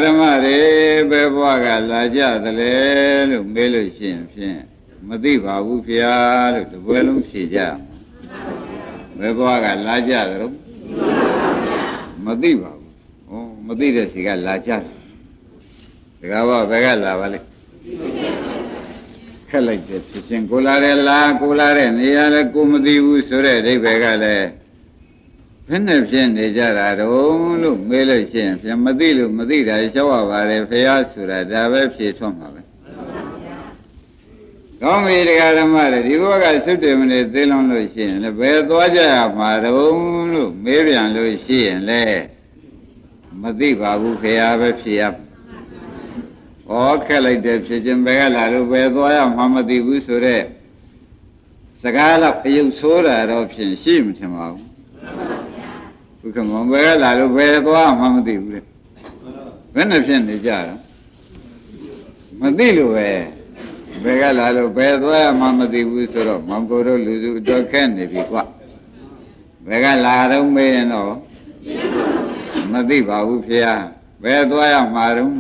ဓမ္မတွေဘယ်ဘဝကလာကြသလဲလို့မေးလို့ရှိရင်ဖြင့်မသိပါဘူးဖေဟာလို့တပွဲလုံးဖြေကြဘယ်ဘဝကလာကြသလဲမသိပါဘူးဩမသိတဲ့စီကလာကြတယ်ဒီကဘောဘယ်ကလာပါလဲခက်လိုက်တယ်ဖြစ်ချင်းကိုလာတယ်လားကိုလာတဲ့နေရာလဲကိုမသိဘူးဆိုတဲ့အိဗယ်ကလည်းဘယ်နဲ့ဖြစ်နေကြတာတုံးလို့မေးလို့ရှိရင်ပြန်မသိလို့မသိတာရှောက်ရပါတယ်ဖះဆိုတာဒါပဲဖြေထွက်မှာပဲကောင်းပြီတရားဓမ္မတွေဒီဘက်ကသုတ္တေမနေသိလုံးလို့ရှိရင်လည်းဘယ်သွားကြရမှာတုံးလို့မေးပြန်လို့ရှိရင်လည်းမသိပါဘူးဖះပဲဖြေရဩခက်လိုက်တယ်ဖြစ်ချင်းဘယ်ကလာလို့ဘယ်သွားရမှာမသိဘူးဆိုတော့စကားတော့အယုတ်ဆိုးတာတော့ဖြင့်ရှိမှထင်ပါဘူးဘုကမောဘယ်ကလာလို့ဘယ်သွားမှမသိဘူးလေဘယ်နဲ့ဖြစ်နေကြတာမသိလို့ပဲဘယ်ကလာလို့ဘယ်သွားရမှမသိဘူးဆိုတော့မောင်ကိုတို့လူစုတော့ခက်နေပြီကွဘယ်ကလာတော့မေးရင်တော့မသိပါဘူးဖေဟာဘယ်သွားရမှာတော့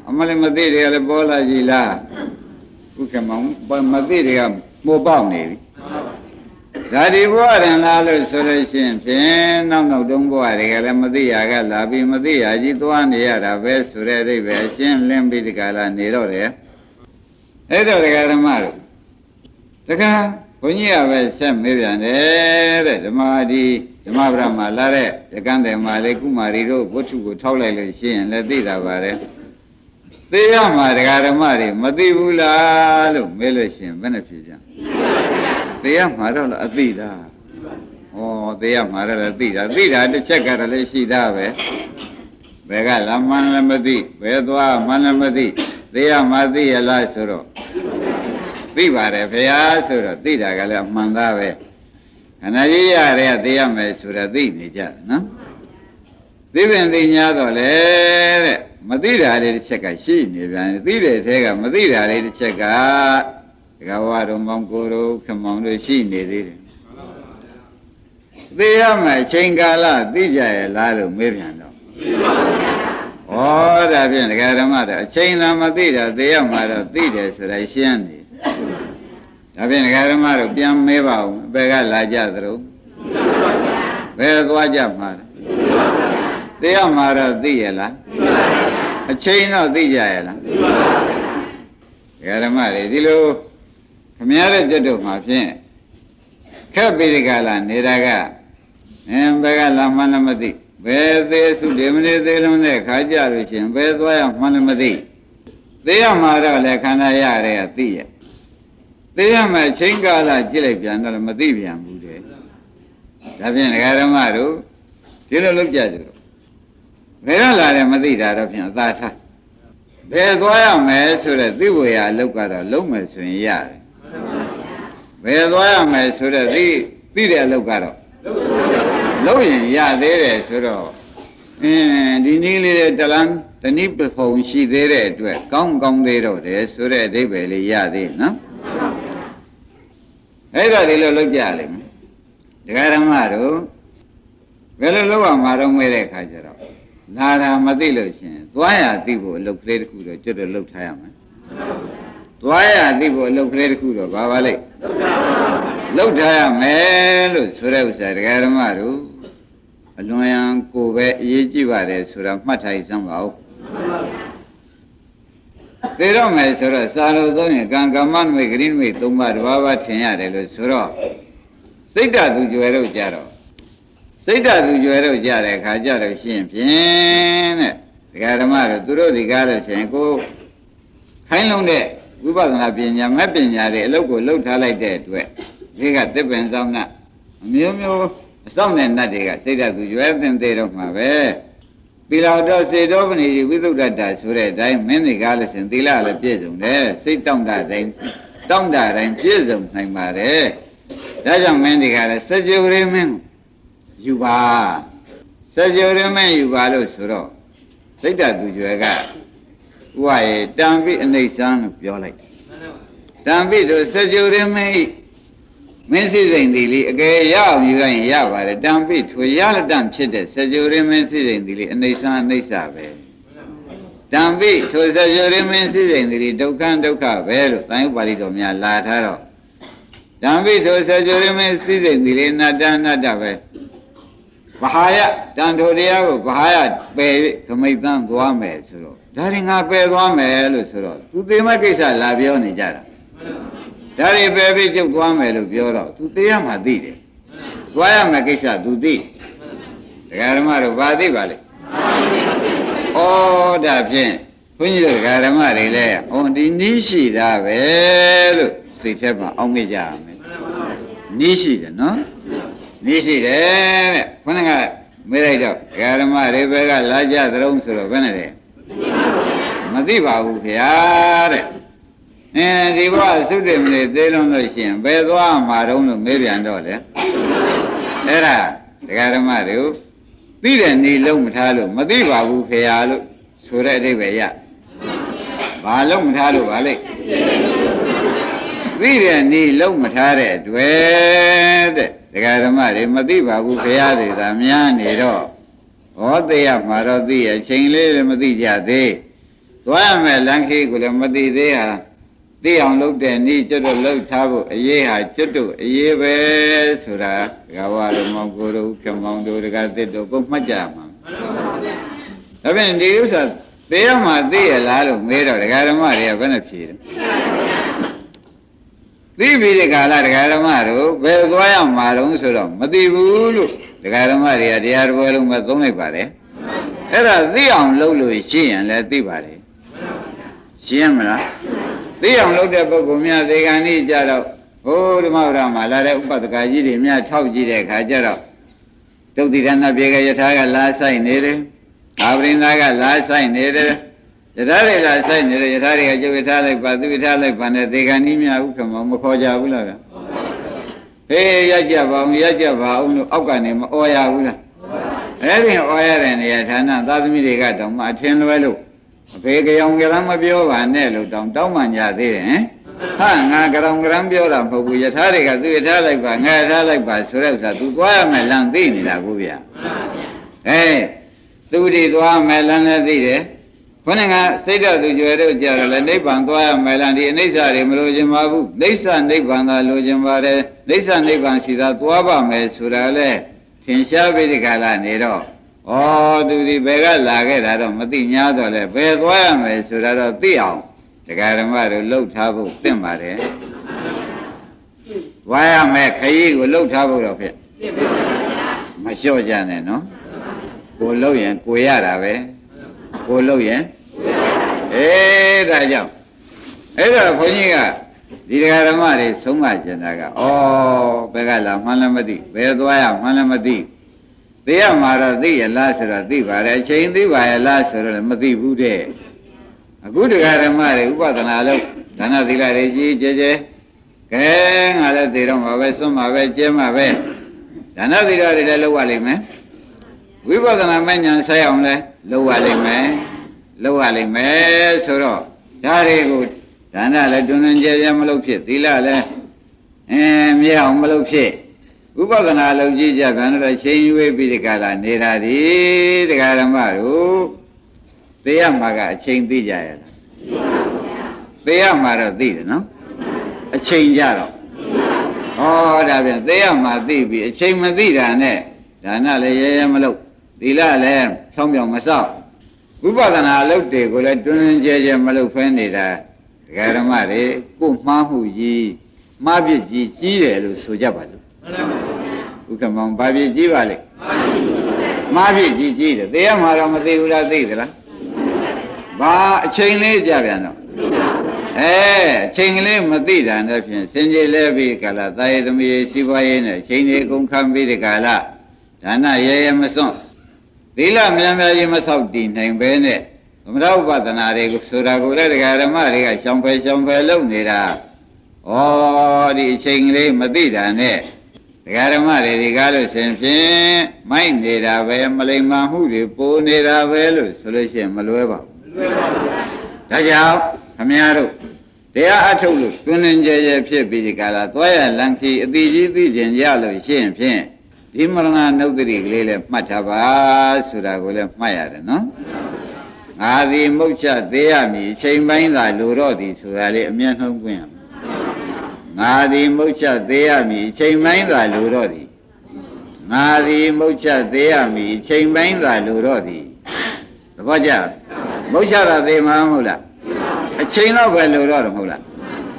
အမလည်းမသိတယ်လည်းပေါ်လာကြည်လားဘုကမောင်မသိတယ်ကမိုးပေါက်နေပြီဒါဒီဘဝရင်လာလို့ဆိုလို့ရှိရင်ဖြင့်နောက်တုံးဘဝတွေကလည်းမသိရကလာပြီးမသိရကြီးသွားနေရတာပဲဆိုတဲ့အိဗယ်ရှင်းလင်းပြီးဒီကလာနေတော့တယ်အဲ့တော့ဒကာဓမ္မတို့ဒကာဘုန်းကြီးကပဲဆက်မေးပြန်တယ်တဲ့ဓမ္မဒီဓမ္မဗရမလာတဲ့ရကန်းတယ်မှာလေကုမာရီတို့ဝတ္ထုကိုထောက်လိုက်လို့ရှိရင်လည်းသိတာပါတယ်သိရမှာဒကာဓမ္မတွေမသိဘူးလားလို့မေးလို့ရှိရင်ဘယ်နဲ့ဖြေကြသိရမှာတော့အသိတာဩသိရမှာတော့သိတာတစ်ချက်ကတော့လည်းရှိတာပဲဘယ်ကလာမှန်းလည်းမသိဘယ်သွားမှန်းလည်းမသိသိရမှာသိရလားဆိုတော့သိပါတယ်ဖေဟာဆိုတော့သိတာကလည်းအမှန်သားပဲခဏကြီးရတဲ့သိရမယ်ဆိုတော့သိနေကြတယ်နော်သိပင်သိ냐တော့လေတဲ့မသိတာလေးတစ်ချက်ကရှိနေပြန်သိတဲ့ထဲကမသိတာလေးတစ်ချက်ကဒကာဝါတို့မောင်ကိုတို့ခမောင်တို့ရှိနေသေးတယ်သိရမယ်အချိန်ကာလသိကြရဲ့လားလို့မေးပြန်တော့ဩဒါဖြင့်ဒကာဓမ္မတို့အချိန်သာမသိတာသိရမှာတော့သိတယ်ဆိုတာရှင်းနေဒါဖြင့်ဒကာဓမ္မတို့ပြန်မေးပါဦးဘယ်ကလာကြသလဲဘယ်သွားကြမှာလဲသိရမှာတော့သိရလားအချိန်တော့သိကြရဲ့လားဒကာဓမ္မတွေဒီလိုခမရတဲ့တက်တို့မှာဖြင့်ခက်ပြီးဒီကလာနေတာကဘယ်ကလာမှန်းလည်းမသိဘယ်သေးစုဒီမနေသေးလုံးတဲ့ခါကြလို့ရှင်ဘယ်သွားရမှန်းလည်းမသိသိရမှာတော့လေခန္ဓာရတဲ့ကသိရသိရမယ်ချိန်ကာလကြည့်လိုက်ပြန်တော့လည်းမသိပြန်ဘူးတဲ့ဒါဖြင့်ဒကာဓမ္မတို့ဒီလိုလုပ်ကြကြတော့ဘယ်တော့လာတယ်မသိတာတော့ဖြင့်အသာထားဘယ်သွားရမယ်ဆိုတဲ့သိဖို့ရအလုပ်ကတော့လုံးမယ်ဆိုရင်ရတယ်ဘယ်သွားရမယ်ဆိုတဲ့သိတဲ့အလုပ်ကတော့လုံးရင်ရသေးတယ်ဆိုတော့ဒီနည်းလေးတဲ့တလန်းတနည်းပဖုံရှိသေးတဲ့အတွက်ကောင်းသေးတော့တယ်ဆိုတဲ့အဓိပ္ပာယ်လေးရသေးနော်အဲ့ဒါဒီလိုလုပ်ကြလိမ့်မယ်ဒကာဓမ္မတို့ဘယ်လိုလုပ်ရမှာတော့မေးတဲ့အခါကျတော့လာတာမသိလို့ရှင်သွားရသိဖို့အလုပ်ကလေးတစ်ခုတော့ကျွတ်တော့လုပ်ထားရမယ်သွားရသိဖို့အလုပ်ကလေးတစ်ခုတော့ဘာပါလိမ့်လုပ်ထားရမယ်လို့ဆိုတဲ့ဥစ္စာဒကာဓမ္မတို့အလွန်ရန်ကိုပဲအရေးကြီးပါတယ်ဆိုတာမှတ်ထားစမ်းပါဦးသိတော့မယ်ဆိုတော့စာလို့သုံးရင်ကံကမ္မနမိတ်ဂရိနမိတ်၃ပါးတစ်ပါးပါထင်ရတယ်လို့ဆိုတော့စိတ်ဓာတ်သူကြွယ်တော့ကြတော့စိတ်ဓာတ်သူကြွယ်တော့ကြတဲ့အခါကြတော့ရှင်းဖြင့်တဲ့ဒကာဓမ္မတို့သူတို့ဒီကားလို့ရှင်ကိုခိုင်းလုံးတဲ့ဝိပဿနာပညာမဲ့ပညာတွေအလုပ်ကိုလုပ်ထားလိုက်တဲ့အတွက်ဒီကသစ်ပင်ဆောင်နာအမျိုးမျိုးအဆောင်တဲ့နတ်တွေကစိတ်ဓာတ်သူကြွယ်သင်သေးတော့မှာပဲသီလတော်စေတောပဏိဝိသုဒ္ဓတာဆိုတဲ့အတိုင်းမင်းဒီကားလို့ရှင်သီလလည်းပြည့်စုံတယ်စိတ်တောင့်တတိုင်းပြည့်စုံနိုင်ပါတယ်ဒါကြောင့်မင်းဒီကားလည်းစကြဝဠာမင်းယူပါစကြဝဠာမင်းယူပါလို့ဆိုတော့စိတ်ဓာတ်သူကြွယ်ကဥပယေတံပိအနိစ္စံလို့ပြောလိုက်တံပိတို့စကြဝဠာမင်း မင်းစိစိန်ဒီလေးအကယ်ရအောင်ယူရင်ရပါတယ်တံပိထွေရလတံဖြစ်တဲ့စကြဝဠာမင်းစိစိန်ဒီလေးအနိစ္စအနိစ္စပဲတံပိထိုစကြဝဠာမင်းစိစိန်ဒီလေးဒုက္ခဒုက္ခပဲလို့သံယုပါဠိတော်များလာထားတော့တံပိထိုစကြဝဠာမင်းစိစိန်ဒီလေးအနတ္တအနတ္တပဲဘာဟာယတန်ထိုတရားကိုဘာဟာယပယ်၍ခမိတ်သန်းသွားမယ်ဆိုတော့ဒါရင်ငါပယ်သွားမယ်လို့ဆိုတော့သူသေမကိစ္စလာပြောနေကြတာဒါတွေပယ်ပြီးကျုပ်သွားမယ်လို့ပြောတော့သူသေရမှသိတယ်သွားရမယ်ကိစ္စသူသိဒကာဓမ္မတို့ဘာသိပါလဲဩဒါဖြင့်ဘုန်းကြီးတို့ဒကာဓမ္မတွေလည်းဟောဒီနည်းရှိတာပဲလို့စိတ်ထဲမှာအောက်မေ့ကြရမယ်နည်းရှိတယ်နော်နည်းရှိတယ်တဲ့ခொနကမေးလိုက်တော့ဒကာဓမ္မတွေဘက်ကလာကြသလုံးဆိုတော့ဘယ်နဲ့လဲမသိပါဘူးခင်ဗျာတဲ့ဒီဘဝသုတ္တမလေးသေးလုံးလို့ရှိရင်ဘယ်သွားမှာတုံးလို့မေးပြန်တော့လေအဲ့ဒါဒကာဓမ္မတွေကိုသိတဲ့နေလုံးမထားလို့မသိပါဘူးခင်ဗျာလို့ဆိုတဲ့အဓိပ္ပာယ်ရဘာလုံးမထားလို့ပါလိမ့်သိတဲ့နေလုံးမထားတဲ့တွေ့တဲ့ဒကာဓမ္မတွေမသိပါဘူးခင်ဗျာတွေသာများနေတော့ဟောသိရမှာတော့သိရချိန်လေးလည်းမသိကြသေးသွားရမယ်လမ်းခေးကိုလည်းမသိသေးဟာသိအောင်လုပ်တဲ့ဤကျွတ်တို့လှုပ်ထားဖို့အရေးဟာကျွတ်တို့အရေးပဲဆိုတာဒကာဝါတို့မောင်ကိုတို့ဖြောင်းမောင်တို့ဒကာသစ်တို့ကိုမှတ်ကြမှာဒါဖြင့်ဒီဥစ္စာသိရမှာသိရလားလို့မေးတော့ဒကာဓမ္မတွေကဘယ်နဲ့ဖြေတယ်သိပြီဒီကာလဒကာဓမ္မတို့ဘယ်သွားရမှာတုံးဆိုတော့မသိဘူးလို့ဒကာဓမ္မတွေကတရားတော်လုံးပဲသုံးလိုက်ပါတယ်အဲ့ဒါသိအောင်လုပ်လို့ရှိရင်လည်းသိပါတယ်ရှင်းမလားသိအောင်လုပ်တဲ့ပုဂ္ဂိုလ်များသေကံဤကြတော့ဟိုဓမ္မဝရမှာလာတဲ့ဥပဒကကြီးတွေများထောက်ကြည့်တဲ့အခါကျတော့တုတ်တိရဏပြေကယထာကလာဆိုင်နေတယ်အာပရိန္ဒာကလာဆိုင်နေတယ်ယထာတွေလာဆိုင်နေတယ်ယထာတွေကကျုပ်ယထာလိုက်ပါသူယထာလိုက်ပါနဲ့သေကံဤများဥက္ကမမခေါ်ကြဘူးလားဗျဟေးရကြပါအောင်ရကြပါအောင်လို့အောက်ကနေမအော်ရဘူးလားအဲ့ဒီအော်ရတဲ့နေရာဌာနသာသမီတွေကတောင်မှအထင်လွဲလို့အဖေကြောင်ကြရမ်းမပြောပါနဲ့လို့တောင်းမှကြသေးတယ်ဟင်ဟာငါကြောင်ကြရမ်းပြောတာမဟုတ်ဘူးယထာတွေကသူယထာလိုက်ပါငါယထာလိုက်ပါဆိုတဲ့ဥစ္စာသူသွားရမယ်လမ်းသိနေတာကိုဗျာသူဒီသွားမယ်လမ်းလည်းသိတယ်ခொနကစိတ်ဓာတ်သူကြွယ်တော့ကြတယ်လေနိဗ္ဗာန်သွားရမယ်လမ်းဒီအနိစ္စတွေမလိုချင်ပါဘူးနိစ္စနိဗ္ဗာန်သာလိုချင်ပါတယ်နိစ္စနိဗ္ဗာန်ရှိသာသွားပါမယ်ဆိုတာလေသင်ရှားပြီးဒီကလာနေတော့ဩသူဒီဘယ်ကလာခဲ့တာတော့မသိညာတော့လေဘယ်သွားရမယ်ဆိုတာတော့သိအောင်ဒကာဓမ္မတို့လှုပ်ထားဖို့သင့်ပါတယ်သွားရမယ်ခရီးကိုလှုပ်ထားဖို့တော့ဖြစ်မလျှော့ကြနဲ့နော်ကိုလှုပ်ရင်ကိုရတာပဲကိုလှုပ်ရင်ဒါကြောင့်အဲ့တော့ခွန်ကြီးကဒီဒကာဓမ္မတွေဆုံးမကျင်တာကဩဘယ်ကလာမှန်းလည်းမသိဘယ်သွားရမှန်းလည်းမသိသိရမှာတော့သိရလားဆိုတော့သိပါတယ်အချိန်သိပါရဲ့လားဆိုတော့လည်းမသိဘူးတဲ့အခုဒကာဓမ္မတွေဥပဒနာလို့ဒါနသီလတွေကြီးကျယ်ကျယ်ကဲငါလည်းသိတော့မှာပဲစွန့်မှာပဲကျဲမှာပဲဒါနသီလတွေလည်းလုပ်ရလိမ့်မယ်ဝိပဿနာမဉ္ဇဉ်ဆက်အောင်လဲလုပ်ရလိမ့်မယ်ဆိုတော့ဒါတွေကိုဒါနလည်းတွင်တွင်ကျယ်ကျယ်မလုပ်ဖြစ်သီလလည်းမြဲအောင်မလုပ်ဖြစ်ဥပဒနာလုပ်ကြည့်ကြပြန်တော့ချိန်ရွေးပြီးဒီကလာနေတာဒီဒကာဓမ္မတို့သိရမှာကအချိန်သိကြရလားသိရမှာတော့သိတယ်နော်အချိန်ကြတော့ဒါပြန်သိရမှာသိပြီအချိန်မသိတာနဲ့ဒါနလည်းရဲရဲမလုပ်သီလလည်းဖြောင်းပြောင်မစောက်ဝိပဿနာအလုပ်တွေကိုလည်းတွင်တွင်ကျယ်ကျယ်မလုပ်ဖဲနေတာဒကာဓမ္မတွေကိုမှားမှုကြီးမှားပြစ်ကြီးကြီးတယ်လို့ဆိုကြပါလို့ဥက္ကမောင်ဘာပြစ်ကြီးပါလဲမှားပြစ်ကြီးကြီးတယ်သိရမှာတော့မသိဘူးလားသိသလားဘာအချိန်လေးကြပြန်တော့အချိန်ကလေးမသိတာနဲ့ဖြင့်စင်ကြယ်လဲပြီးကာလသာယသမီးစီးပွားရေးနဲ့ချိန်တွေကုန်ခံပြီးဒီကာလဒါနရဲရဲမစွန့်သီလမြန်မြန်ကြီးမဆောက်တည်နိုင်ပဲနဲ့သမထဥပဒနာတွေကိုဆိုတာကိုလည်းဒကာဓမ္မတွေကရှောင်ဖယ်လုပ်နေတာဒီအချိန်ကလေးမသိတာနဲ့ဒကာဓမ္မတွေကားလို့ရှင်ဖြင့်မိုက်နေတာပဲမလိမ္မာမှုတွေပိုနေတာပဲလို့ဆိုလို့ရှိရင်မလွဲပါဘူးဒါကြောင့်ခမည်းတော် တရားအထုတ်လို့တွင်တွင်ကြဲကြဲဖြစ်ပြီးဒီကလာသွားရလန်ခီအတိကြီးသိကျင်ကြလို့ရှိရင်ဖြင့်ဒီမရဏနုဒ္ဒတိကလေးလည်းမှတ်ထားပါဆိုတာကိုလည်းမှတ်ရတယ်နော်ငါသည်မုတ်ချသေးရမည်အချိန်ပိုင်းသာလိုတော့သည်ဆိုတာလေးအမျက်နှုံးပွင့်ရမယ်ငါသည်မုတ်ချသေးရမည်အချိန်ပိုင်းသာလိုတော့သည်ငါသည်မုတ်ချသေးရမည်အချိန်ပိုင်းသာလိုတော့သည်သဘောကျမုတ်ချတာသေးမှာမဟုတ်လားအချိန်တော့ပဲလိုတော့တယ်မဟုတ်လား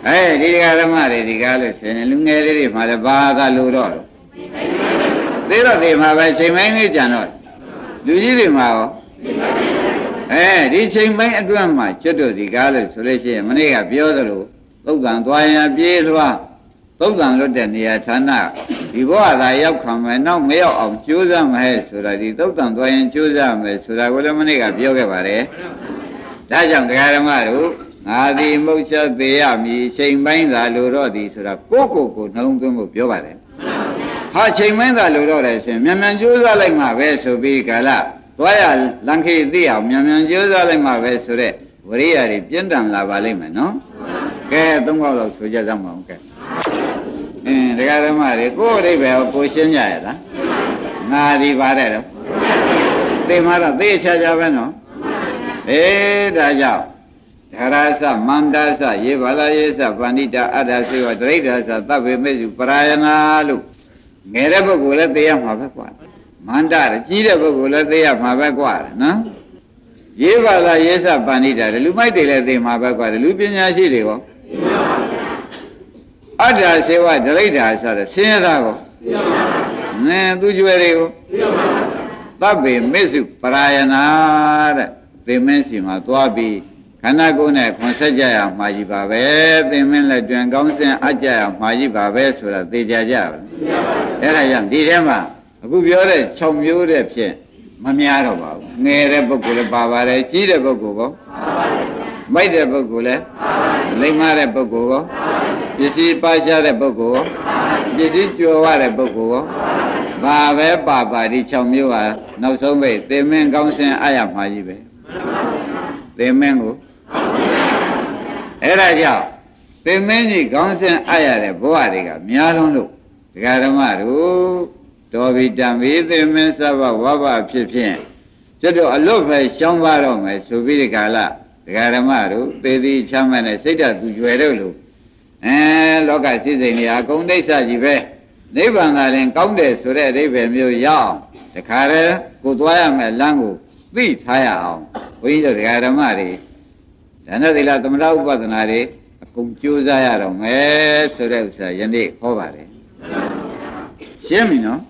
အဲဒီဓမ္မတွေဒီကားလို့ဆိုရင်လူငယ်လေးတွေမှလည်းဘာသာလိုတော့သေးတော့သေးမှာပဲချိန်ပိုင်းလေးကြံတော့လူကြီးတွေမှာရောဒီချိန်ပိုင်းအတွင်းမှာကျွတ်တို့ဒီကားလို့ဆိုလို့ရှိရင်မနေ့ကပြောသလိုသုတ်တန်သွားရင်ပြေးလွှားသုတ်တန်လွတ်တဲ့နေရာဌာနဒီဘဝသာရောက်ခံမယ်နောက်မရောက်အောင်ကြိုးစားမယ်ဆိုတာဒီသုတ်တန်သွားရင်ကြိုးစားမယ်ဆိုတာကိုလည်းမနေ့ကပြောခဲ့ပါတယ်ဒါကြောင့်တရားဓမ္မတို့ငါသည်မုတ်ချက်သေးရမည်ချိန်ပိုင်းသာလိုတော့သည်ဆိုတာကိုနှလုံးသွင်းဖို့ပြောပါတယ်ဟာချိန်ပိုင်းသာလိုတော့တယ်ဆိုရင်မြန်မြန်ကြိုးစားလိုက်မှပဲဆိုပြီးကာလသွားရလန်ခေသိအောင်မြန်မြန်ကြိုးစားလိုက်မှပဲဆိုတဲ့ဝရိယတွေပြင်းထန်လာပါလိမ့်မယ်နော်ကဲသုံးခေါက်လောက်ဆိုကြစမ်းပါဦးကဲတရားဓမ္မတွေကိုယ်အိဗယ်ကိုရှင်းကြရလားငါဒီပါတယ်တော့သိမှတော့သိချာချာပဲနော်ဒါကြောင့်ဓရသမန္တသယေဘာလယေသဗန္တိတာအတ္တစေဝတရိဋ္ဌာသသဗ္ဗေမေစုပရာယနာလို့ငယ်တဲ့ပုဂ္ဂိုလ်လည်းသိရမှာပဲကွာမန္တကြီးတဲ့ပုဂ္ဂိုလ်လည်းသိရမှာပဲကွာနော်ယေဘာလယေသဗန္တိတာလူမိုက်တွေလည်းသိမှာပဲကွာလူပညာရှိတွေရောအတ္တစေဝတရိဋ္ဌာဆိုတဲ့ဆင်းရဲသားကိုသူကျွယ်တွေကိုသဗ္ဗေမေစုပရာယနာတဲ့သေမင်းစီမှာသွားပြီးခန္ဓာကိုယ်နဲ့ခွန်ဆက်ကြရမှာကြီးပါပဲသင်မင်းလက်တွင်ကောင်းစင်အကြရမှာကြီးပါပဲဆိုတာသိကြကြပါအဲ့ဒါကြောင့်ဒီထဲမှာအခုပြောတဲ့6မျိုးတဲ့ဖြင့်မများတော့ပါဘူးငယ်တဲ့ပုဂ္ဂိုလ်လည်းပါပါတယ်ကြီးတဲ့ပုဂ္ဂိုလ်ကောမိုက်တဲ့ပုဂ္ဂိုလ်လည်းလိမ္မာတဲ့ပုဂ္ဂိုလ်ကောပစ္စည်းပါရှားတဲ့ပုဂ္ဂိုလ်ပစ္စည်းကြွယ်ဝတဲ့ပုဂ္ဂိုလ်ကောဘာပဲပါဒီ6မျိုးဟာနောက်ဆုံးပဲသင်မင်းကောင်းစင်အရမှာကြီးပဲသင်မင်းကိုအဲ့ဒါကြောင့်သင်မင်းကြီးကောင်းစင်အပ်ရတဲ့ဘဝတွေကများလုံးလို့ဒကာဓမ္မတို့တော်ပြီတံပြီသင်မင်းစဘဝဘဖြစ်ဖြင့်ကျွတ်တော့အလွတ်ပဲရှောင်းပါတော့မယ်ဆိုပြီးဒီကလာဒကာဓမ္မတို့သေသည်ချမ်းမဲ့နဲ့စိတ်ဓာတ်သူကျွယ်တို့လို့လောကစည်းစိမ်တွေအကုန်ဒိဋ္ဌကြီးပဲနိဗ္ဗာန်သာရင်ကောင်းတယ်ဆိုတဲ့အဓိပ္ပာယ်မျိုးရအောင်တခါတည်းကိုသွားရမယ်လမ်းကိုသိထားရအောင်ဘုန်းကြီးတို့ဒကာဓမ္မတွေဒါနသီလသမထဥပဒနာတွေအကုန်ကြိုးစားရတော့မယ်ဆိုတဲ့ဥစ္စာယနေ့ဟောပါတယ်ရှင်းပြီနော်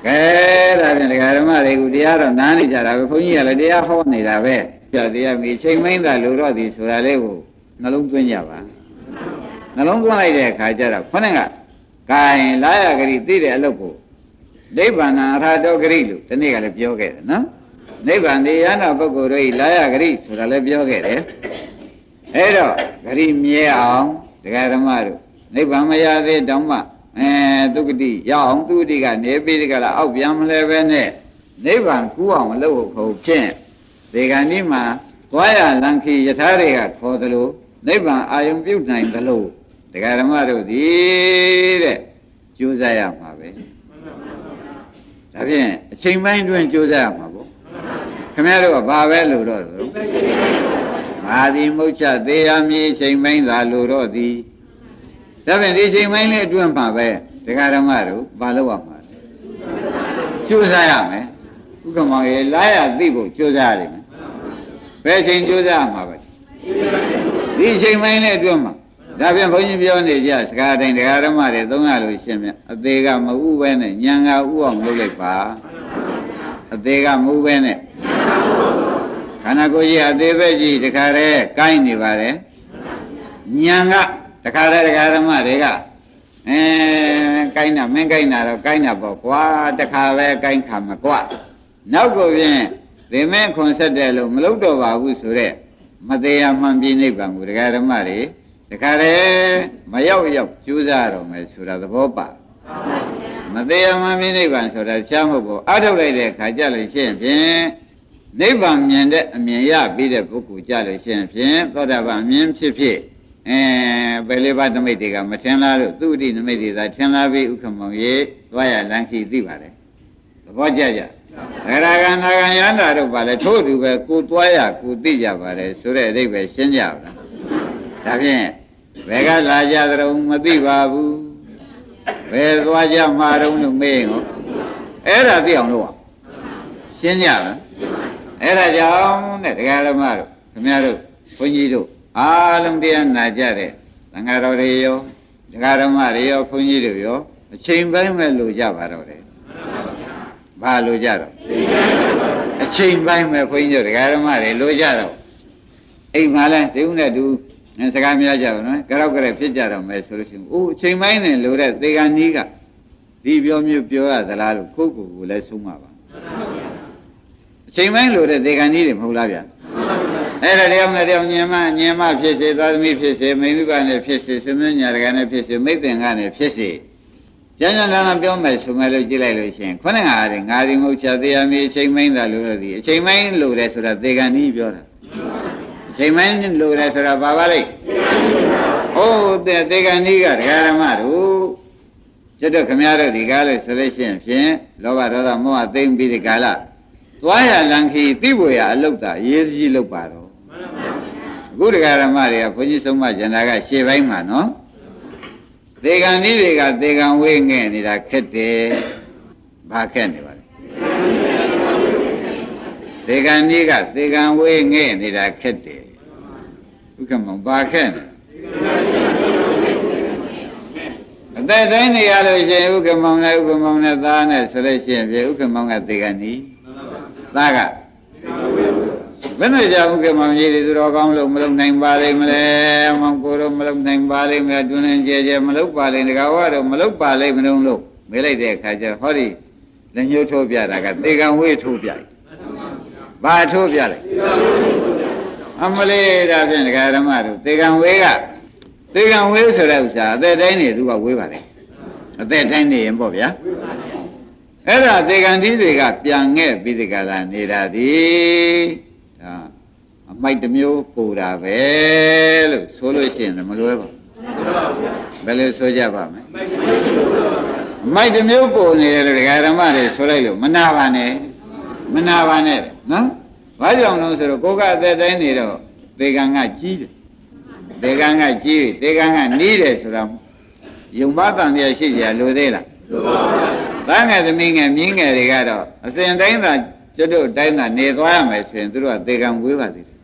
ကဲဒါဖြင့်ဒကာဓမ္မတွေကတရားတော့နားနေကြတာပဲဘုန်းကြီးကလည်းတရားဟောနေတာပဲပြတရားမိချိန်မင်းသာလိုတော့သည်ဆိုတာလေးကိုနှလုံးသွင်းကြပါနှလုံးသွင်းလိုက်တဲ့အခါကျတော့ခொနဲ့ကဂိုင်လာရဂရိသိတဲ့အလုပ်ကိုနိဗ္ဗာန်အထာတောဂရိလို့ဒီနေ့ကလည်းပြောခဲ့တယ်နော်နိဗ္ဗာန်တရားနာပုဂ္ဂိုလ်တို့ဤလာရဂရိဆိုတာလည်းပြောခဲ့တယ်အဲ့တော့ဂရိမြဲအောင်ဒကာဓမ္မတို့နိဗ္ဗာန်မရသေးတောင်မှဒုက္ခတိရအောင်သူတိကနေပြီးဒီကလာအောက်ပြန်မလဲပဲနဲ့နိဗ္ဗာန်ကူးအောင်မလုပ်ဖို့ဖြင့်ဒီကနေ့မှာသွားရလန်ခီယထာတွေကခေါ်သလိုနိဗ္ဗာန်အာယုံပြုတ်နိုင်သလိုဒကာဓမ္မတို့ဒီတဲ့ကြိုးစားရမှာပဲဒါဖြင့်အချိန်ပိုင်းတွင်ကြိုးစားရမှာပေါ့ခင်ဗျားတို့ကဘာပဲလို့တော့ငါသည်မုတ်ချသေးရမည်ချိန်ပိုင်းသာလို့တော့သည်ဒါဖြင့်ဒီချိန်ပိုင်းလေးအတွင်းမှာပဲဒကာဓမ္မတို့ဘာလို့ရမှာလဲကြိုးစားရမယ်ဥက္ကမောင်ရေလာရသိဖို့ကြိုးစားရမယ်ဘယ်ချိန်ကြိုးစားမှာပဲဒီချိန်ပိုင်းလေးအတွင်းမှာဒါဖြင့်ဘုန်းကြီးပြောနေကြစကားတိုင်းဒကာဓမ္မတွေသုံးရလို့ရှင်းပြန်အသေးကမဥပဲနဲ့ဉာဏ်ကဥအောင်လုပ်လိုက်ပါအသေးကမဥပဲနဲ့ခန္ဓာကိုယ်ကြီးအသေးပဲကြီးတခါတည်းကိုင်းနေပါတယ်ဉာဏ်ကတခါတည်းဒကာဓမ္မတွေကကိုင်းတာမင်းကိုင်းတာတော့ကိုင်းတာပေါ့ကွာတခါပဲကိုင်းခါမကွာနောက်ကိုဖြင့်သင်မဲခွန်ဆက်တယ်လို့မလုပ်တော့ပါဘူးဆိုတော့မသေးမှန်ပြိနိဗ္ဗာန်ကိုဒကာဓမ္မတွေတခါတည်းမရောက်ကြိုးစားတော့မယ်ဆိုတာသဘောပါမသေးမှန်ပြိနိဗ္ဗာန်ဆိုတာရှားမဟုတ်ဘူးအထုတ်လိုက်တဲ့ခါကြလို့ရှိရင်ဖြင့်နိဗ္ဗာန်မြင်တဲ့အမြင်ရပြီးတဲ့ပုဂ္ဂိုလ်ကြလို့ရှိရင်ဖြင့်သောတာပန်အမြင်ဖြစ် ဘယ်လေးပါးနမိတ်တွေကမထင်လားလို့သူ့အတိနမိတ်တွေသာထင်လားပြီးဥက္ကမောင်ရေသွားရလမ်းခီသိပါတယ်သဘောကျကြအရာကနာဂံယန္တာတို့ပါလေထို့တူပဲကိုသွားရကိုသိကြပါတယ်ဆိုတဲ့အဓိပ္ပာယ်ရှင်းကြပါလားဒါဖြင့်ဘယ်ကလာကြသရုံမသိပါဘူးဘယ်သွားကြမှာတုံးလို့မေးရောအဲ့ဒါသိအောင်လို့ရှင်းကြလားအဲ့ဒါကြောင့်တဲ့တရားဓမ္မတို့ခင်ဗျားတို့ဘုန်းကြီးတို့အားလုံးတရားနာကြတဲ့သံဃာတော်တွေရောတရားဓမ္မတွေရောဘုန်းကြီးတို့ရောအချိန်ပိုင်းမဲ့လို့ကြပါတော့တယ်ဘာလို့ကြတော့အချိန်ပိုင်းမဲ့ဘုန်းကြီးတို့တရားဓမ္မတွေလို့ကြတော့အိမ်မှာလဲဒီဦးနဲ့တူစကားများကြပါနော်ကြောက်ကြရဖြစ်ကြတော့မယ်ဆိုလို့ရှိရင်အိုးအချိန်ပိုင်းနဲ့လို့တဲ့သေကံနီးကဒီပြောမျိုးပြောရသလားလို့ကိုယ့်ကိုယ်ကိုလည်းဆုံးမှာပါအချိန်ပိုင်းလို့တဲ့သေကံနီးတွေမဟုတ်လားဗျာအဲ့ဒါတယောက်နဲ့တယောက်ညင်မဖြစ်စေသာသမီဖြစ်စေမိမိဘနဲ့ဖြစ်စေဆွေမျိုးညာတကနဲ့ဖြစ်စေမိတ်သင်္ကနဲ့ဖြစ်စေကျန်ကျန်သာပြောမယ်ဆိုမယ်လို့ကြည့်လိုက်လို့ရှိရင်ခொနဲ့ငါဒီမဟုတ်ချသေးရမီအချိန်ပိုင်းသာလို့ဒီအချိန်ပိုင်းလို့တဲ့ဆိုတာသေကံနီးပြောတာအချိန်ပိုင်းလို့တဲ့ဆိုတာဘာပါလိမ့်ဟုတ်တဲ့သေကံနီးကတရားဓမ္မတို့ကျွတ်တော့ခမရတို့ဒီကားလို့ဆိုလို့ရှိရင်ဖြင့်လောဘဒေါသမောဟသိမ့်ပြီးဒီကာလသွားရလံခီသိဖို့ရအလုတ်တာရေးကြီးလုတ်ပါတော့အခုတရားဓမ္မတွေကဘုန်းကြီးဆုံးမကျန်တာကရှေ့ပိုင်းမှာနော်သေကံဤတွေကသေကံဝေးငဲ့နေတာခက်တယ်ဘာခက်နေပါလဲသေကံဤကသေကံဝေးငဲ့နေတာခက်တယ်ဥက္ကမောဘာခက်နေအသက်တိုင်းနေရလို့ရှိရင်ဥက္ကမောင်နဲ့သားနဲ့ဆိုလို့ရှိရင်ပြေဥက္ကမောင်ကသေကံဤသားကဘယ်နဲ့ကြောင့်ဥက္ကမောင်ကြီးတွေသူတော်ကောင်းလို့မလုံနိုင်ပါလိမ့်မလဲမောင်ကိုတော့မလုံနိုင်ပါလိမ့်မလဲတွင်တွင်ကြဲကြဲမလုံပါလိမ့်တကားတော့မလုံပါလိမ့်မလို့မေးလိုက်တဲ့အခါကျဟောဒီလက်ညှိုးထိုးပြတာကသေကံဝေးထိုးပြလိုက်ဘာထိုးပြလိုက်အမလေးဒါဖြင့်ဒကာဓမ္မတို့သေကံဝေးဆိုတဲ့ဥစ္စာအသက်တိုင်းနေသူကဝေးပါလေအသက်တိုင်းနေရင်ပေါ့ဗျာအဲ့ဒါသေကံသီးတွေကပြန်ငဲ့ပြီးဒီကလာနေတာဒီဒါအမိုက်တစ်မျိုးပူတာပဲလို့ဆိုလို့ရှိရင်မလွယ်ပါဘူးဘယ်လိုဆိုကြပါမလဲအမိုက်တစ်မျိုးပူနေတယ်လို့ဒကာဓမ္မတွေဆိုလိုက်လို့မနာပါနဲ့နော်ဘာကြောင့်လဲဆိုတော့ကိုကအသက်တိုင်းနေတော့သေကံကကြီးတယ်သေကံကနီးတယ်ဆိုတော့ယုံပါတန်တရားရှိကြလို့သေးလားသားငယ်သမီးငယ်မြင်းငယ်တွေကတော့အစဉ်တိုင်းသာကျွတ်တို့တိုင်းသာနေသွားရမယ်ဆိုရင်သူတို့ကသေကံဝေးပါသေးတယ်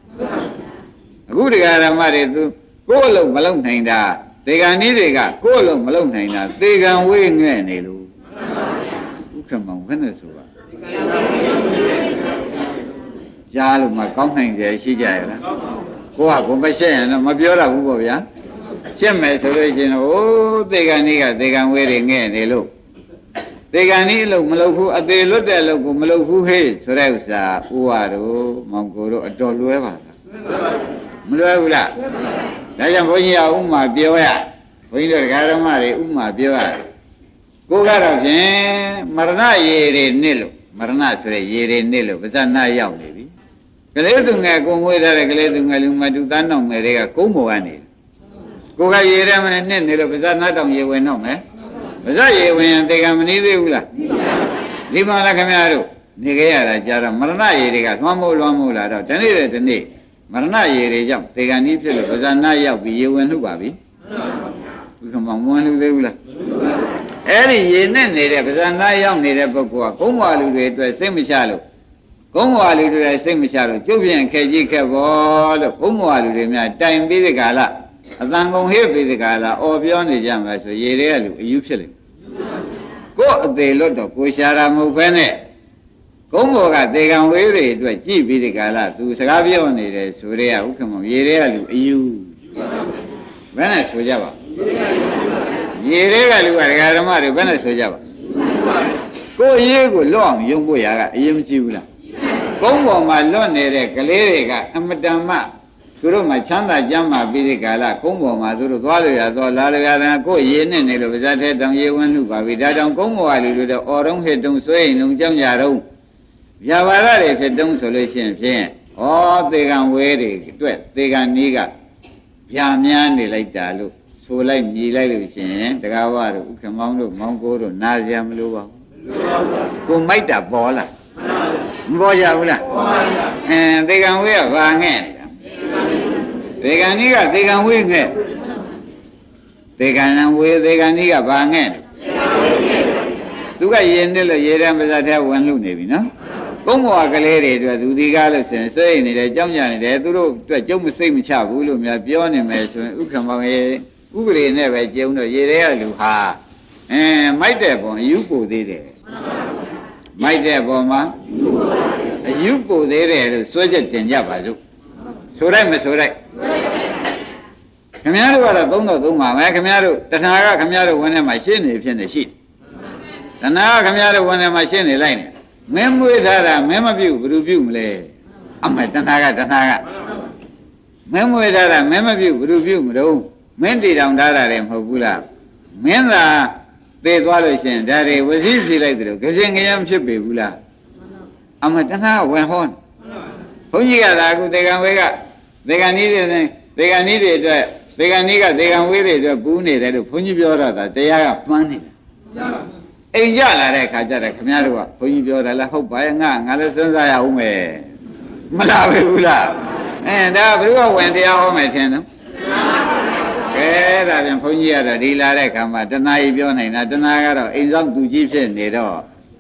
အခုတရားဓမ္မတွေသူကိုယ့်အလုပ်မလုပ်နိုင်တာသေကံနည်းတွေကကိုယ့်အလုပ်မလုပ်နိုင်တာသေကံဝေးငဲ့နေလို့ဥက္ကမောင်ဘယ်နဲ့ဆိုပါကြားလို့မှကောင်းနိုင်တယ်ရှိကြရလားကိုကမရှက်ရင်တော့မပြောတော့ဘူးပေါ့ဗျာရှက်မယ်ဆိုလို့ရှိရင်ဟိုသေကံနည်းကသေကံဝေးတွေငဲ့နေလို့သေကံဤအလုပ်မလုပ်ဘူးအသေးလွတ်တဲ့အလုပ်ကိုမလုပ်ဘူးဟေးဆိုတဲ့ဥစ္စာဥဝါတို့မောင်ကိုတို့အတော်လွဲပါလားမလွဲဘူးလားဒါကြောင့်ဘုန်းကြီးကဥမာပြောရဘုန်းကြီးတို့ဒကာဓမ္မတွေဥမာပြောရကိုကတော့ဖြင့်မရဏရေတွေနစ်လို့မရဏဆိုတဲ့ရေတွေနစ်လို့ပါဇနာရောက်နေပြီကလေးသူငယ်ကိုမွေးထားတဲ့ကလေးသူငယ်လူမတူတန်းတော်ငယ်တွေကကုန်းပေါ်ကနေကိုကရေထဲမှာနစ်နေလို့ပါဇနာတောင်ရေဝင်တော့မယ်ပါဇရေဝင်သေကံမနည်းသေးဘူးလားဒီမှာလည်းခင်ဗျားတို့နေကြရတာကြာတော့မရဏရေတွေကလွှမ်းမိုးလာတော့ဒီနေ့မရဏရေတွေကြောင့်သေကံနည်းဖြစ်လို့ပါဇနာရောက်ပြီးရေဝင်နှုတ်ပါပြီဘုရားမောင်မွန်းလူသေးဘူးလားအဲ့ဒီရေနဲ့နေတဲ့ပါဇနာရောက်နေတဲ့ပုဂ္ဂိုလ်ကကုန်းဝါလူတွေအတွက်စိတ်မချလို့ကျုပ်ပြန်ခက်ကြီးခက်ပေါ်လို့ကုန်းဝါလူတွေများတိုင်ပြီးဒီကလာအတန်ကုန်ဟိပြီးဒီကလာအော်ပြောနေကြမှာဆိုရေတွေကလူအယူဖြစ်လိမ့်ကိုယ်အသေးလွတ်တော့ကိုရှာတာမဟုတ်ဘဲနဲ့ကုန်းဘောကသေကံဝေးတွေအတွက်ကြည့်ပြီးဒီကလာသူစကားပြောနေတယ်ဆိုရဲဥက္ကမောရေတွေကလူအယူဘယ်နဲ့ဆိုကြပါရေတွေကလူကဒကာဓမ္မတွေဘယ်နဲ့ဆိုကြပါကိုယ်ရေးကိုလွတ်အောင်ယုံဖို့ရာကအရင်မကြည့်ဘူးလားကုန်းပေါ်မှာလွတ်နေတဲ့ကလေးတွေကအမတန်မှသူတို့မှချမ်းသာကြမ်းမာပြီးဒီကာလကုန်းပေါ်မှာသူတို့သွားလို့ရသွားလာလို့ရတယ်ကိုယ်ရေနဲ့နေလို့ပါဇက်တဲ့တောင်ရေဝန်းလူပါပြီဒါကြောင့်ကုန်းပေါ်ကလူတွေတော့အော်တုံးဟစ်တုံးဆွေးရင်လုံးကြောင်းကြတော့ဗျာပါရတွေဖြစ်တုံးဆိုလို့ရှိရင်ဖြင့်ဩသေကံဝဲတွေအတွက်သေကံနီးက ဗျာများနေလိုက်တာလို့ဆိုလိုက်မြည်လိုက်လို့ရှိရင်တကားဝတို့ဥက္ကမောင်းတို့မောင်းကိုတို့နာစရာမလိုပါဘူးကိုမိုက်တာပေါ်လားမပေါ်ကြဘူးလားသေကံဝေးကဘာငဲ့နေတာသေကံကြီးကသေကံဝေးငဲ့သေကံဝေးသေကံကြီးကဘာငဲ့သူကရင်နဲ့လို့ရေတံပါဇတ်ထဲဝင်လို့နေပြီနော်ကုန်းဘောကလေးတွေအတွက်သူဒီကားလို့ဆိုရင်စိတ်နေတယ်ကြောက်ကြနေတယ်သူတို့အတွက်ကျုံမစိတ်မချဘူးလို့များပြောနေမယ်ဆိုရင်ဥက္ကမောင်ရေဥပဒေနဲ့ပဲကျုံတော့ရေထဲကလူဟာမိုက်တဲ့ပုံအယူပို့သေးတယ်မိုက်တဲ့ပုံမှာအယူပို့သေးတယ်လို့စွဲချက်တင်ကြပါစို့ဆိုလိုက်မဆိုလိုက်ခင်ဗျားတို့ကတော့သုံးပါမယ်ခင်ဗျားတို့တဏှာကခင်ဗျားတို့ဝင်ထဲမှာရှင်းနေဖြစ်နေရှိတဏှာကခင်ဗျားတို့ဝင်ထဲမှာရှင်းနေလိုက်နေမင်းမွေးထားတာမင်းမပြုတ်ဘယ်လိုပြုတ်မလဲအမေတဏှာကမင်းမွေးထားတာမင်းမပြုတ်ဘယ်လိုပြုတ်မလို့မင်းတည်တောင်ထားတာလည်းမဟုတ်ဘူးလားမင်းသာသေသွားလို့ရှင်ဒါတွေဝစီဖြေလိုက်တယ်လို့ကြင်ကြရမဖြစ်ပေဘူးလားအမေတဏှာကဝင်ဟောဘုန်းကြီးကသာအခုသေကံဝေးကသေကံနည်းတွေသေကံနည်းတွေအတွက်သေကံနည်းကသေကံဝေးတွေအတွက်ပူးနေတယ်လို့ဘုန်းကြီးပြောတော့တာတရားကပန်းနေတာအိမ်ကြလာတဲ့ခါကျတော့ခင်ဗျားတို့ကဘုန်းကြီးပြောတယ်လားဟုတ်ပါရဲ့ငါလည်းစဉ်းစားရအောင်မယ်မလားပဲဘူးလားဒါဘယ်လိုဝင်တရားဟောမယ်ထင်နော်ကဲဒါပြန်ဘုန်းကြီးကတော့ဒီလာတဲ့ခါမှာတဏှာကြီးပြောနေတာတဏှာကတော့အိမ်ဆောင်သူကြီးဖြစ်နေတော့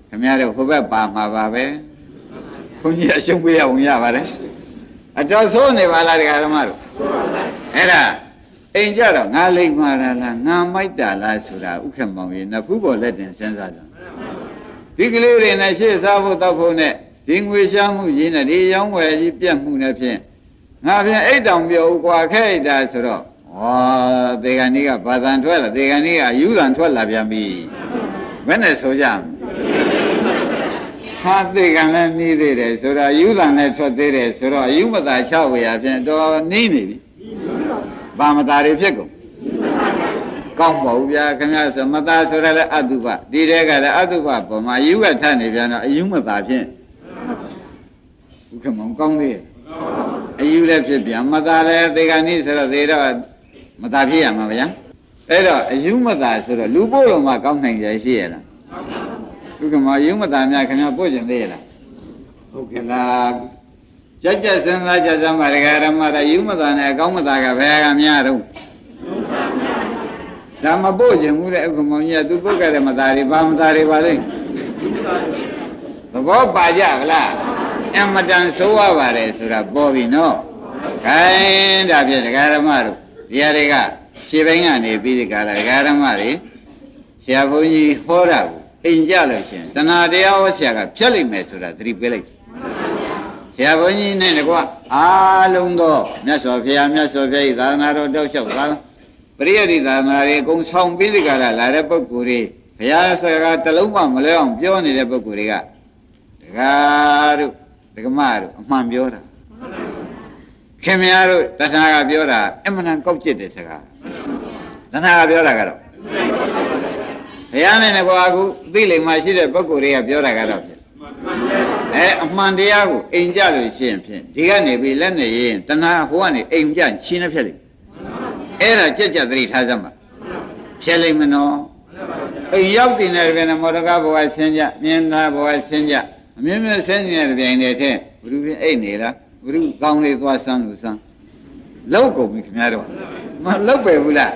ခင်ဗျားတို့ဟိုဘက်ပါမှာပါပဲဘုန်းကြီးအရှုံးပေးရအောင်ရပါတယ်အတော်ဆိုးနေပါလားတရားဓမ္မတို့အဲ့ဒါအိမ်ကြတော့ငါလိမ့်မာတာလားငါမိုက်တာလားဆိုတာဥက္ကမောင်ရင်နဖူးပေါ်လက်တင်စဉ်းစားကြဒီကလေးတွေနဲ့ရှေ့စားဖို့တောက်ဖို့နဲ့ဒီငွေရှားမှုကြီးနဲ့ဒီရောင်းဝယ်ကြီးပြတ်မှုနဲ့ဖြင့်ငါဖြင့်အိတ်တောင်ပြောဦးကွာခဲ့တာဆိုတော့သေကံကြီးကဘာသာထွက်လာသေကံကြီးကအယူတန်ထွက်လာပြန်ပြီဘယ်နဲ့ဆိုကြဟာသေကံလည်းနှီးသေးတယ်ဆိုတော့ယူတန်လည်းထွက်သေးတယ်ဆိုတော့အယူမသာချဝေရဖြင့်တော်နှီးနေပြီဘာမသားတွေဖြစ်ကုန်ကောင်းပါဘူးဗျာခင်ဗျားဆိုမသားဆိုရလဲအတုပဒီတဲကလည်းအတုပပုံမှာအယူကထနေပြန်တော့အယူမသားဖြင့်ဘုခမောင်ကောင်းသေးရဲ့အယူလည်းဖြစ်ပြန်မသားလည်းသေကံနည်းဆိုတော့သေတော့မသားဖြစ်ရမှာဗျာအဲ့တော့အယူမသားဆိုတော့လူပို့တော်မှာကောင်းနိုင်ကြရှိရလားဘုခမောင်အယူမသားများခင်ဗျားပို့ကျင်သေးရလားဟုတ်ကဲ့လားကြက်ကြက်စဉ်းစားကြစမ်းပါဒကာရမတာယူမသားနဲ့အကောင်းမသားကဘယ်ကများတော့ဒါမပို့ခြင်းဘူးတဲ့ဥက္ကမောင်ကြီးကသူပုတ်ကြတဲ့မသားတွေဘာမသားတွေပါလိမ့်သဘောပါကြဗလားအမတန်ဆိုးရပါတယ်ဆိုတာပေါ်ပြီနော်ခိုင်းဒါဖြင့်ဒကာရမတို့ဒီဟာတွေကရှေ့ပိုင်းကနေပြီးဒီကလာဒကာရမတွေဆရာဘုန်းကြီးဟောတာကိုအိမ်ကြလို့ရှင်တဏှာတရားဟောဆရာကဖြတ်လိုက်မယ်ဆိုတာသတိပေးလိုက်ဆရာဘုန်းကြီးနဲ့တကွအားလုံးသောမြတ်စွာဘုရားမြတ်စွာဘုရားသာသနာတော်တောက်လျှောက်သာပရိယတိသာသနာတွေအကုန်ဆောင်ပြီးဒီကလာလာတဲ့ပုဂ္ဂိုလ်တွေဘုရားဆရာကတလုံးမှမလဲအောင်ပြောနေတဲ့ပုဂ္ဂိုလ်တွေကဒကာတို့ဒကမတို့အမှန်ပြောတာခင်ဗျားတို့တဏှာကပြောတာအမှန်တန်ကောက်ကျစ်တဲ့စကားတဏှာကပြောတာကတော့ဘုရားနဲ့ကွာအခုသိလိမ္မာရှိတဲ့ပုဂ္ဂိုလ်တွေကပြောတာကတော့အမှန်တရားကိုအိမ်ကြလို့ရှိရင်ဖြင့်ဒီကနေပြီးလက်နဲ့ရင်တဏှာဟိုကနေအိမ်ကြချင်းနဲ့ဖြတ်လိုက်အဲ့ဒါကြက်ကြက်သတိထားစမ်းပါဖြတ်လိုက်မနော်အိမ်ရောက်တင်တဲ့ပြန်မော်ဒကာဘဝဆင်းကြမြင်သာဘဝဆင်းကြအမြင်မြင်ဆင်းနေတဲ့ပြန်တဲ့ထဲဘုရားအိတ်နေလားဘုရားကောင်းလေးသွားဆန်းလို့ဆန်းလောက်ကုန်ပြီခင်ဗျားတို့မလောက်ပဲဘူးလား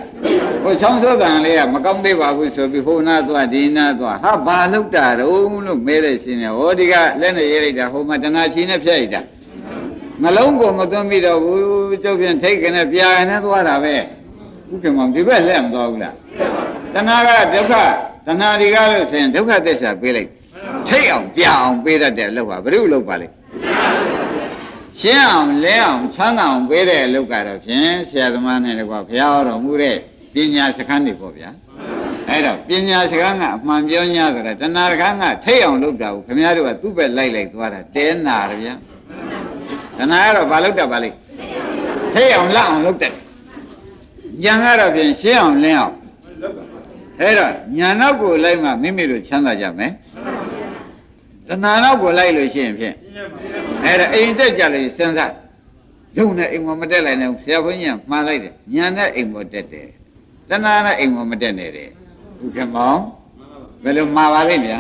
ဟိုချောင်းစောတန်လေးကမကောင်းသေးပါဘူးဆိုပြီးဟိုနာသွားဒီနာသွားဟာဘာလောက်တာတော့လို့မဲတဲ့ရှင်နေဟောဒီကလက်နဲ့ရေးလိုက်တာဟိုမှာတဏှာချီနဲ့ဖြတ်လိုက်တာနှလုံးကိုမသွင်းပြီးတော့ဘူးကျုပ်ပြန်ထိတ်ကနေပြာနဲ့သွားတာပဲဥက္ကမောင်ဒီဘက်လက်မသွားဘူးလားတဏှာကဒုက္ခတဏှာဒီကားလို့ဆိုရင်ဒုက္ခသစ္စာပေးလိုက်ထိတ်အောင်ပြအောင်ပေးတတ်တဲ့လောက်ပါဘယ်လိုလုပ်ပါလဲရှင်းအောင်လဲအောင်ချမ်းသာအောင်ပေးတဲ့အလုပ်ကတော့ဖြင့်ဆရာသမားနဲ့တကွာဘုရားဟောတော်မူတဲ့ပညာစခန်းတွေပေါ့ဗျာအဲ့တော့ပညာစခန်းကအမှန်ပြော냐ဆိုတော့တဏှာစခန်းကထိတ်အောင်လုပ်တာကိုခင်ဗျားတို့ကသူ့ဘက်လိုက်သွားတာတဲနာတယ်ဗျာတဏှာကတော့ဘာလုပ်တတ်ပါလိမ့်ထိတ်အောင်လက်အောင်လုပ်တတ်ဉာဏ်ကတော့ဖြင့်ရှင်းအောင်လင်းအောင်အဲ့တော့ဉာဏ်နောက်ကိုလိုက်မှမိမိတို့ချမ်းသာကြမယ်တဏှာနောက်ကိုလိုက်လို့ရှိရင်ဖြင့်အဲ့ဒါအိမ်တက်ကြလို့စဉ်းစား ယုံနဲ့အိမ်မတက်လိုက်နဲ့ဆရာဘုန်းကြီးကမှားလိုက်တယ်ညာနဲ့အိမ်မတက်တယ်တဏှာနဲ့အိမ်မတက်နဲ့တဲ့ဥက္ကမောင်ဘယ်လိုမှားပါလိမ့်ဗျာ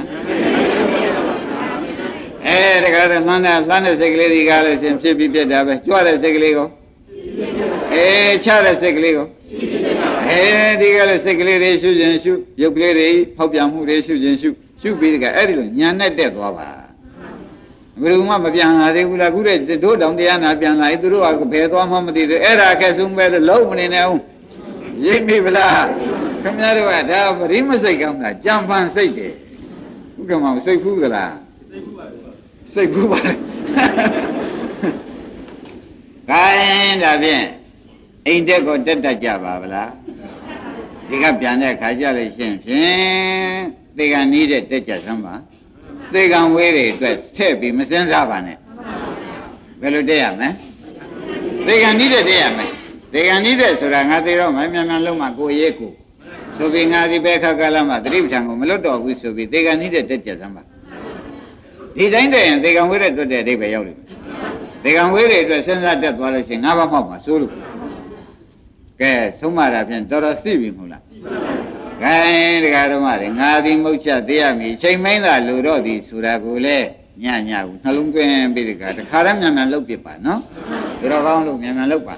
တခါတော့မှန်းတဲ့လှမ်းတဲ့စိတ်ကလေးဒီကားလို့ရှင်ဖြစ်ပြီးပြတ်တာပဲကြွတဲ့စိတ်ကလေးကိုချတဲ့စိတ်ကလေးကိုဒီကလည်းစိတ်ကလေးတွေရှုခြင်းရှုရုပ်ကလေးတွေဖောက်ပြန်မှုတွေရှုခြင်းရှုပြီးတကအဲ့ဒီလိုညာနဲ့တက်သွားပါဘယ်သူမှမပြန်လာသေးဘူးလားခုတဲ့တို့တောင်တရားနာပြန်လာသူတို့ကဘယ်သွားမှမသိသေးအဲ့ဒါအခက်ဆုံးပဲလို့လုံးမနေနဲ့ဦးရိပ်မိဗလားခင်ဗျားတို့ကဒါပရိမစိတ်ကောင်းတာကြံပန်စိတ်တယ်ဥက္ကမောင်စိတ်ဖူးကလားစိတ်ဖူးပါလေခိုင်းဒါဖြင့်အိမ်တက်ကိုတက်တတ်ကြပါဗလားဒီကပြန်တဲ့ခါကြလို့ရှင်းဖြင့်သေကံနီးတဲ့တက်ကြစမ်းပါသေကံဝေးတွေအတွက်ထည့်ပြီးမစင်းစားပါနဲ့ဘယ်လိုတက်ရမလဲသေကံနီးတဲ့တက်ရမယ်သေကံနီးတဲ့ဆိုတာငါသေတော့မှမြန်မြန်လုံးမှကိုရေးကိုဆိုပြီးငါဒီဘက်ခါကလာမှသတိပဋ္ဌာန်ကိုမလွတ်တော့ဘူးဆိုပြီးသေကံနီးတဲ့တက်ကြစမ်းပါဒီတိုင်းတည်းရင်သေကံဝေးတဲ့တွတ်တဲ့အဓိပ္ပာယ်ရောက်တယ်သေကံဝေးတွေအတွက်စဉ်းစားတက်သွားလို့ရှိရင်ငါးပါးမှောက်မှာစိုးလို့ကဲဆုံးမတာဖြင့်တော်တော်သိပြီမဟုတ်လားကဲတရားဓမ္မတွေငါသည်မုတ်ချတရားမီချိန်မင်းသာလူတော့သည်ဆိုတာကိုလေညဘူးနှလုံးသွင်းပြီးတခါတည်းမြန်မြန်လုပ်ပြပါနော်ဒါတော့ကောင်းလို့မြန်မြန်လုပ်ပါ